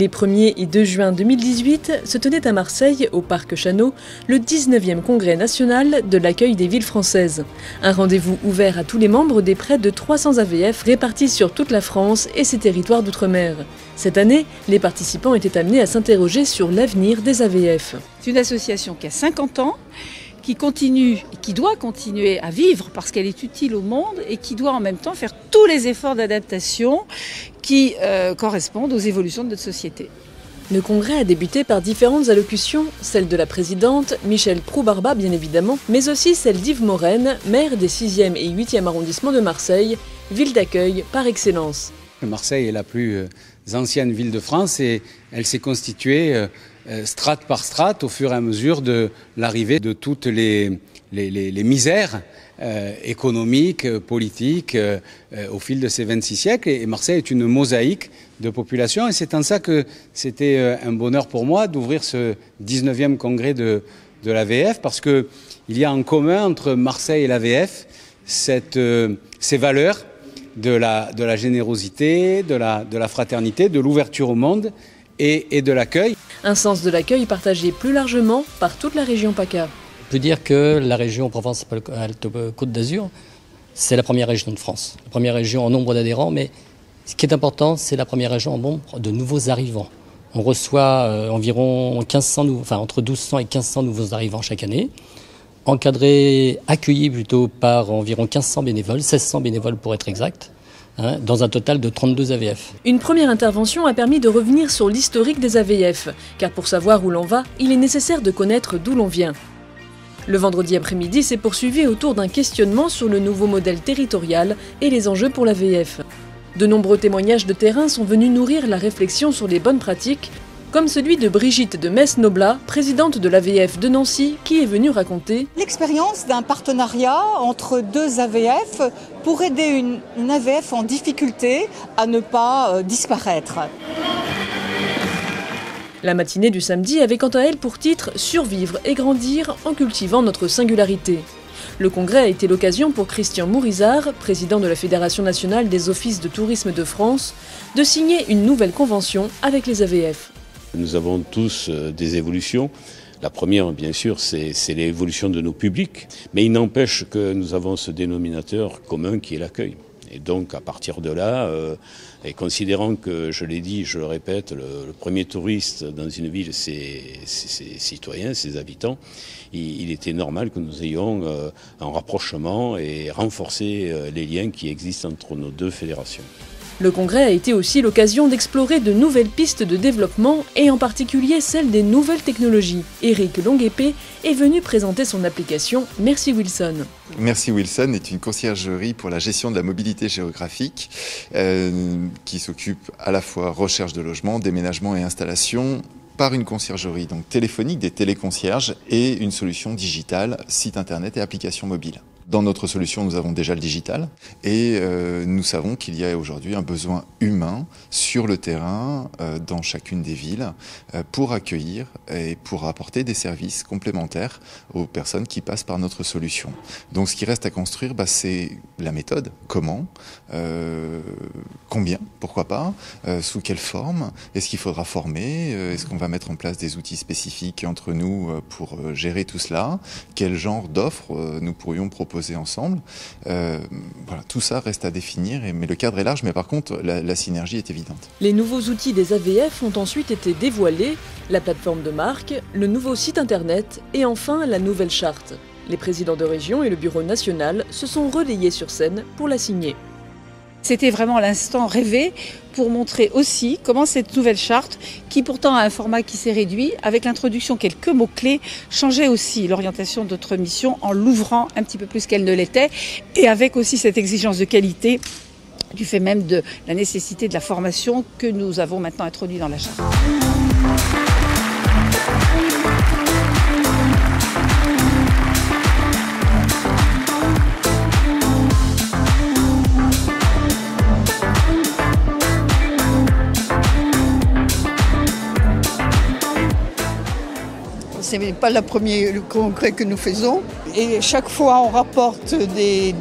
Les 1er et 2 juin 2018 se tenait à Marseille, au Parc Chanot, le 19e congrès national de l'accueil des villes françaises. Un rendez-vous ouvert à tous les membres des près de 300 AVF répartis sur toute la France et ses territoires d'outre-mer. Cette année, les participants étaient amenés à s'interroger sur l'avenir des AVF. C'est une association qui a 50 ans, qui continue et qui doit continuer à vivre parce qu'elle est utile au monde et qui doit en même temps faire tous les efforts d'adaptation qui correspondent aux évolutions de notre société. Le congrès a débuté par différentes allocutions, celle de la présidente, Michèle Proux-Barba bien évidemment, mais aussi celle d'Yves Morenne, maire des 6e et 8e arrondissements de Marseille, ville d'accueil par excellence. Marseille est la plus ancienne ville de France et elle s'est constituée strate par strate au fur et à mesure de l'arrivée de toutes les misères économiques, politiques au fil de ces 26 siècles. Et Marseille est une mosaïque de population et c'est en ça que c'était un bonheur pour moi d'ouvrir ce 19e congrès de l'AVF parce qu'il y a en commun entre Marseille et l'AVF ces valeurs de la générosité, de la fraternité, de l'ouverture au monde et de l'accueil. Un sens de l'accueil partagé plus largement par toute la région PACA. On peut dire que la région Provence-Alpes-Côte d'Azur, c'est la première région de France. La première région en nombre d'adhérents, mais ce qui est important, c'est la première région en nombre de nouveaux arrivants. On reçoit environ 1500, entre 1200 et 1500 nouveaux arrivants chaque année, accueillis plutôt par environ 1500 bénévoles, 1600 bénévoles pour être exact, dans un total de 32 AVF. Une première intervention a permis de revenir sur l'historique des AVF, car pour savoir où l'on va, il est nécessaire de connaître d'où l'on vient. Le vendredi après-midi s'est poursuivi autour d'un questionnement sur le nouveau modèle territorial et les enjeux pour l'AVF. De nombreux témoignages de terrain sont venus nourrir la réflexion sur les bonnes pratiques, comme celui de Brigitte de Metz-Noblat, présidente de l'AVF de Nancy, qui est venue raconter l'expérience d'un partenariat entre deux AVF pour aider une AVF en difficulté à ne pas disparaître. La matinée du samedi avait quant à elle pour titre « Survivre et grandir en cultivant notre singularité ». Le congrès a été l'occasion pour Christian Mourizard, président de la Fédération nationale des offices de tourisme de France, de signer une nouvelle convention avec les AVF. Nous avons tous des évolutions. La première, bien sûr, c'est l'évolution de nos publics. Mais il n'empêche que nous avons ce dénominateur commun qui est l'accueil. Et donc, à partir de là, et considérant que, je l'ai dit, je le répète, le premier touriste dans une ville, c'est ses citoyens, ses habitants, il était normal que nous ayons un rapprochement et renforcer les liens qui existent entre nos deux fédérations. Le congrès a été aussi l'occasion d'explorer de nouvelles pistes de développement et en particulier celle des nouvelles technologies. Éric Longuepée est venu présenter son application Merci Wilson. Merci Wilson est une conciergerie pour la gestion de la mobilité géographique qui s'occupe à la fois recherche de logement, déménagement et installation par une conciergerie donc téléphonique, des téléconcierges et une solution digitale, site internet et application mobile. Dans notre solution, nous avons déjà le digital et nous savons qu'il y a aujourd'hui un besoin humain sur le terrain dans chacune des villes pour accueillir et pour apporter des services complémentaires aux personnes qui passent par notre solution. Donc ce qui reste à construire, c'est la méthode, comment, combien, pourquoi pas, sous quelle forme, est-ce qu'il faudra former, est-ce qu'on va mettre en place des outils spécifiques entre nous pour gérer tout cela, quel genre d'offres nous pourrions proposer ensemble. Voilà, tout ça reste à définir, mais le cadre est large, mais par contre, la synergie est évidente. Les nouveaux outils des AVF ont ensuite été dévoilés, la plateforme de marque, le nouveau site internet et enfin la nouvelle charte. Les présidents de région et le bureau national se sont relayés sur scène pour la signer. C'était vraiment l'instant rêvé pour montrer aussi comment cette nouvelle charte, qui pourtant a un format qui s'est réduit, avec l'introduction de quelques mots-clés, changeait aussi l'orientation de notre mission en l'ouvrant un petit peu plus qu'elle ne l'était, et avec aussi cette exigence de qualité du fait même de la nécessité de la formation que nous avons maintenant introduit dans la charte. Ce n'est pas le premier congrès que nous faisons et chaque fois on rapporte des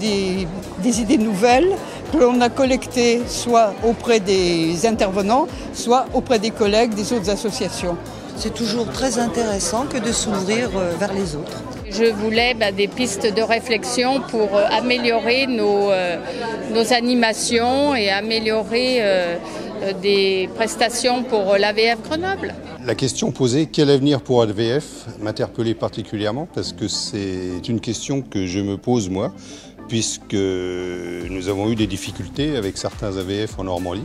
idées nouvelles que l'on a collectées soit auprès des intervenants, soit auprès des collègues des autres associations. C'est toujours très intéressant que de s'ouvrir vers les autres. Je voulais des pistes de réflexion pour améliorer nos animations et améliorer des prestations pour l'AVF Grenoble. La question posée, quel avenir pour l'AVF, m'interpellait particulièrement parce que c'est une question que je me pose moi, puisque nous avons eu des difficultés avec certains AVF en Normandie.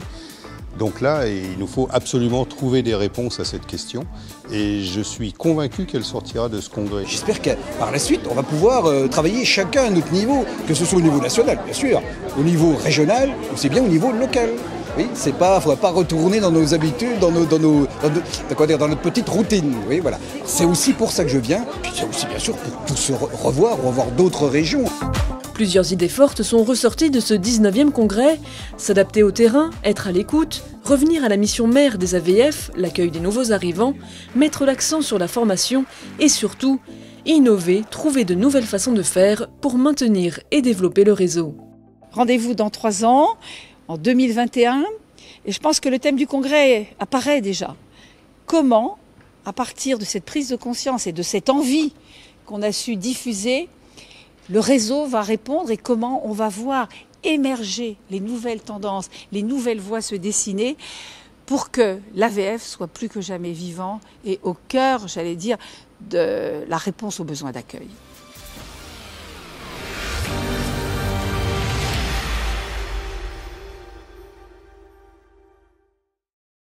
Donc là, il nous faut absolument trouver des réponses à cette question et je suis convaincu qu'elle sortira de ce congrès. J'espère que par la suite, on va pouvoir travailler chacun à notre niveau, que ce soit au niveau national, bien sûr, au niveau régional, ou c'est bien au niveau local. Oui, il ne faudra pas retourner dans nos habitudes, dans notre petite routine. Oui, voilà. C'est aussi pour ça que je viens, puis c'est aussi bien sûr pour tous se revoir d'autres régions. Plusieurs idées fortes sont ressorties de ce 19e congrès. S'adapter au terrain, être à l'écoute, revenir à la mission mère des AVF, l'accueil des nouveaux arrivants, mettre l'accent sur la formation et surtout, innover, trouver de nouvelles façons de faire pour maintenir et développer le réseau. Rendez-vous dans 3 ans, en 2021, et je pense que le thème du congrès apparaît déjà. Comment, à partir de cette prise de conscience et de cette envie qu'on a su diffuser, le réseau va répondre et comment on va voir émerger les nouvelles tendances, les nouvelles voies se dessiner pour que l'AVF soit plus que jamais vivant et au cœur, j'allais dire, de la réponse aux besoins d'accueil.